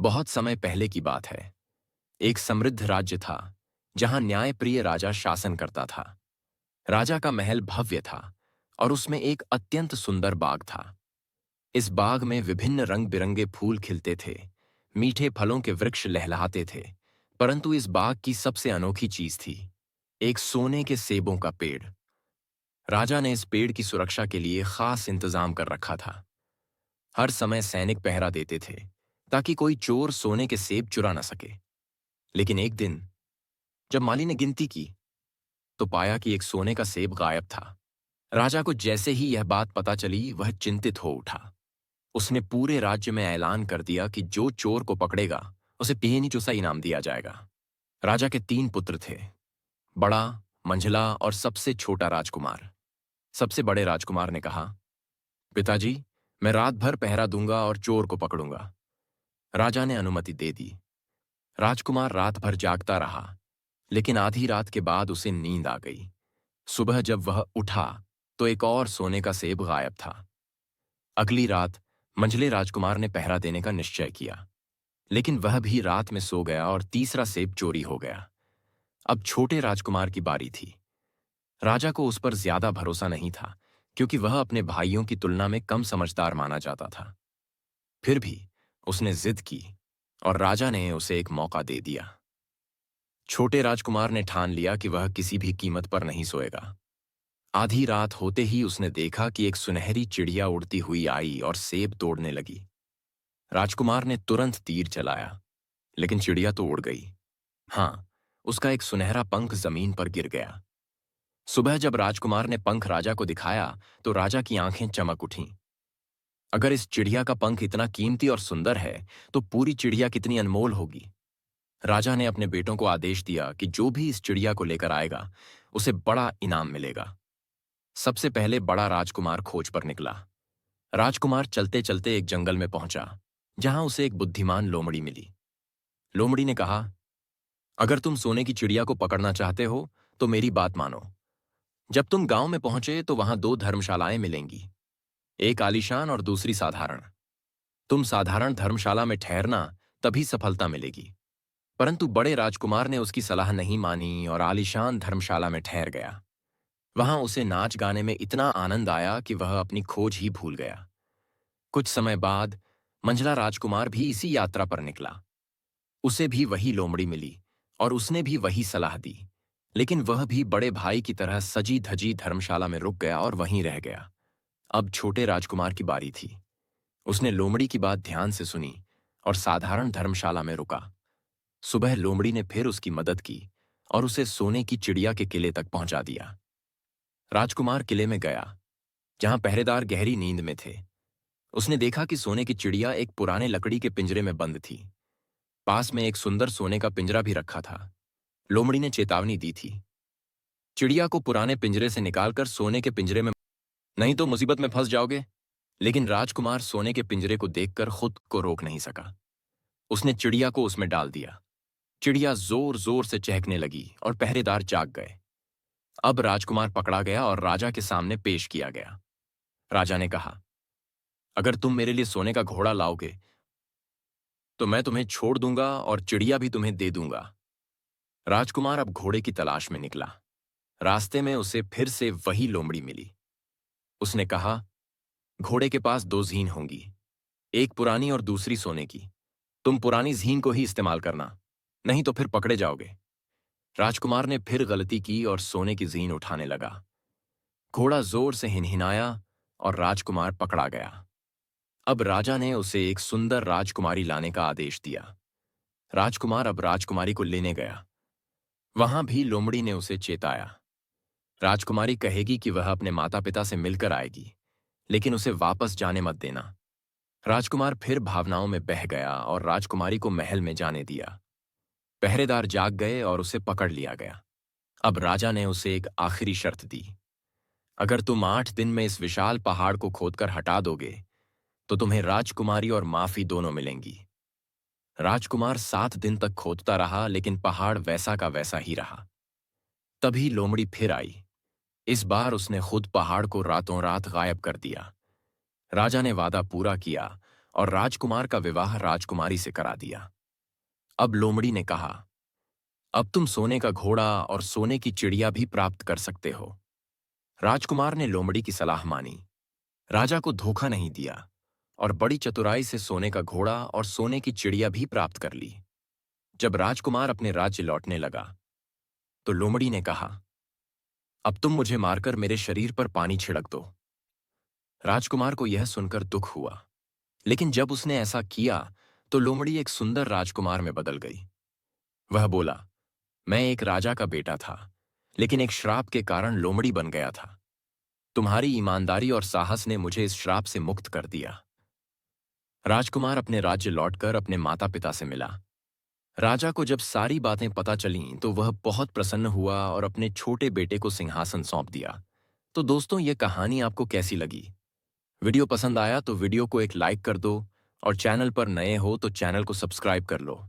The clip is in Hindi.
बहुत समय पहले की बात है। एक समृद्ध राज्य था, जहां न्यायप्रिय राजा शासन करता था। राजा का महल भव्य था और उसमें एक अत्यंत सुंदर बाग था। इस बाग में विभिन्न रंग बिरंगे फूल खिलते थे, मीठे फलों के वृक्ष लहलहाते थे। परंतु इस बाग की सबसे अनोखी चीज थी एक सोने के सेबों का पेड़। राजा ने इस पेड़ की सुरक्षा के लिए खास इंतजाम कर रखा था। हर समय सैनिक पहरा देते थे ताकि कोई चोर सोने के सेब चुरा न सके। लेकिन एक दिन जब माली ने गिनती की तो पाया कि एक सोने का सेब गायब था। राजा को जैसे ही यह बात पता चली, वह चिंतित हो उठा। उसने पूरे राज्य में ऐलान कर दिया कि जो चोर को पकड़ेगा उसे पीहनी चुसा इनाम दिया जाएगा। राजा के 3 पुत्र थे, बड़ा, मंझला और सबसे छोटा राजकुमार। सबसे बड़े राजकुमार ने कहा, पिताजी, मैं रात भर पहरा दूंगा और चोर को पकड़ूंगा। राजा ने अनुमति दे दी। राजकुमार रात भर जागता रहा, लेकिन आधी रात के बाद उसे नींद आ गई। सुबह जब वह उठा तो एक और सोने का सेब गायब था। अगली रात मंझले राजकुमार ने पहरा देने का निश्चय किया, लेकिन वह भी रात में सो गया और तीसरा सेब चोरी हो गया। अब छोटे राजकुमार की बारी थी। राजा को उस पर ज्यादा भरोसा नहीं था, क्योंकि वह अपने भाइयों की तुलना में कम समझदार माना जाता था। फिर भी उसने जिद की और राजा ने उसे एक मौका दे दिया। छोटे राजकुमार ने ठान लिया कि वह किसी भी कीमत पर नहीं सोएगा। आधी रात होते ही उसने देखा कि एक सुनहरी चिड़िया उड़ती हुई आई और सेब तोड़ने लगी। राजकुमार ने तुरंत तीर चलाया, लेकिन चिड़िया तो उड़ गई। हाँ, उसका एक सुनहरा पंख जमीन पर गिर गया। सुबह जब राजकुमार ने पंख राजा को दिखाया तो राजा की आंखें चमक उठीं। अगर इस चिड़िया का पंख इतना कीमती और सुंदर है, तो पूरी चिड़िया कितनी अनमोल होगी। राजा ने अपने बेटों को आदेश दिया कि जो भी इस चिड़िया को लेकर आएगा उसे बड़ा इनाम मिलेगा। सबसे पहले बड़ा राजकुमार खोज पर निकला। राजकुमार चलते चलते एक जंगल में पहुंचा, जहां उसे एक बुद्धिमान लोमड़ी मिली। लोमड़ी ने कहा, अगर तुम सोने की चिड़िया को पकड़ना चाहते हो तो मेरी बात मानो। जब तुम गांव में पहुंचे तो वहां 2 धर्मशालाएं मिलेंगी, एक आलीशान और दूसरी साधारण। तुम साधारण धर्मशाला में ठहरना, तभी सफलता मिलेगी। परंतु बड़े राजकुमार ने उसकी सलाह नहीं मानी और आलीशान धर्मशाला में ठहर गया। वहां उसे नाच गाने में इतना आनंद आया कि वह अपनी खोज ही भूल गया। कुछ समय बाद मंझला राजकुमार भी इसी यात्रा पर निकला। उसे भी वही लोमड़ी मिली और उसने भी वही सलाह दी, लेकिन वह भी बड़े भाई की तरह सजी धजी धर्मशाला में रुक गया और वहीं रह गया। अब छोटे राजकुमार की बारी थी। उसने लोमड़ी की बात ध्यान से सुनी और साधारण धर्मशाला में रुका। सुबह लोमड़ी ने फिर उसकी मदद की और उसे सोने की चिड़िया के किले तक पहुंचा दिया। राजकुमार किले में गया, जहां पहरेदार गहरी नींद में थे। उसने देखा कि सोने की चिड़िया एक पुराने लकड़ी के पिंजरे में बंद थी। पास में एक सुंदर सोने का पिंजरा भी रखा था। लोमड़ी ने चेतावनी दी थी, चिड़िया को पुराने पिंजरे से निकालकर सोने के पिंजरे में, नहीं तो मुसीबत में फंस जाओगे। लेकिन राजकुमार सोने के पिंजरे को देखकर खुद को रोक नहीं सका। उसने चिड़िया को उसमें डाल दिया। चिड़िया जोर जोर से चहकने लगी और पहरेदार जाग गए। अब राजकुमार पकड़ा गया और राजा के सामने पेश किया गया। राजा ने कहा, अगर तुम मेरे लिए सोने का घोड़ा लाओगे तो मैं तुम्हें छोड़ दूंगा और चिड़िया भी तुम्हें दे दूंगा। राजकुमार अब घोड़े की तलाश में निकला। रास्ते में उसे फिर से वही लोमड़ी मिली। उसने कहा, घोड़े के पास 2 जीन होंगी, एक पुरानी और दूसरी सोने की। तुम पुरानी जीन को ही इस्तेमाल करना, नहीं तो फिर पकड़े जाओगे। राजकुमार ने फिर गलती की और सोने की जीन उठाने लगा। घोड़ा जोर से हिनहिनाया और राजकुमार पकड़ा गया। अब राजा ने उसे एक सुंदर राजकुमारी लाने का आदेश दिया। राजकुमार अब राजकुमारी को लेने गया। वहां भी लोमड़ी ने उसे चेताया, राजकुमारी कहेगी कि वह अपने माता पिता से मिलकर आएगी, लेकिन उसे वापस जाने मत देना। राजकुमार फिर भावनाओं में बह गया और राजकुमारी को महल में जाने दिया। पहरेदार जाग गए और उसे पकड़ लिया गया। अब राजा ने उसे एक आखिरी शर्त दी, अगर तुम 8 दिन में इस विशाल पहाड़ को खोदकर हटा दोगे तो तुम्हें राजकुमारी और माफी दोनों मिलेंगी। राजकुमार 7 दिन तक खोदता रहा, लेकिन पहाड़ वैसा का वैसा ही रहा। तभी लोमड़ी फिर आई। इस बार उसने खुद पहाड़ को रातों रात गायब कर दिया। राजा ने वादा पूरा किया और राजकुमार का विवाह राजकुमारी से करा दिया। अब लोमड़ी ने कहा, अब तुम सोने का घोड़ा और सोने की चिड़िया भी प्राप्त कर सकते हो। राजकुमार ने लोमड़ी की सलाह मानी, राजा को धोखा नहीं दिया और बड़ी चतुराई से सोने का घोड़ा और सोने की चिड़िया भी प्राप्त कर ली। जब राजकुमार अपने राज्य लौटने लगा तो लोमड़ी ने कहा, अब तुम मुझे मारकर मेरे शरीर पर पानी छिड़क दो। राजकुमार को यह सुनकर दुख हुआ, लेकिन जब उसने ऐसा किया तो लोमड़ी एक सुंदर राजकुमार में बदल गई। वह बोला, मैं एक राजा का बेटा था, लेकिन एक श्राप के कारण लोमड़ी बन गया था। तुम्हारी ईमानदारी और साहस ने मुझे इस श्राप से मुक्त कर दिया। राजकुमार अपने राज्य लौटकर अपने माता पिता से मिला। राजा को जब सारी बातें पता चलीं तो वह बहुत प्रसन्न हुआ और अपने छोटे बेटे को सिंहासन सौंप दिया। तो दोस्तों, ये कहानी आपको कैसी लगी? वीडियो पसंद आया तो वीडियो को एक लाइक कर दो और चैनल पर नए हो तो चैनल को सब्सक्राइब कर लो।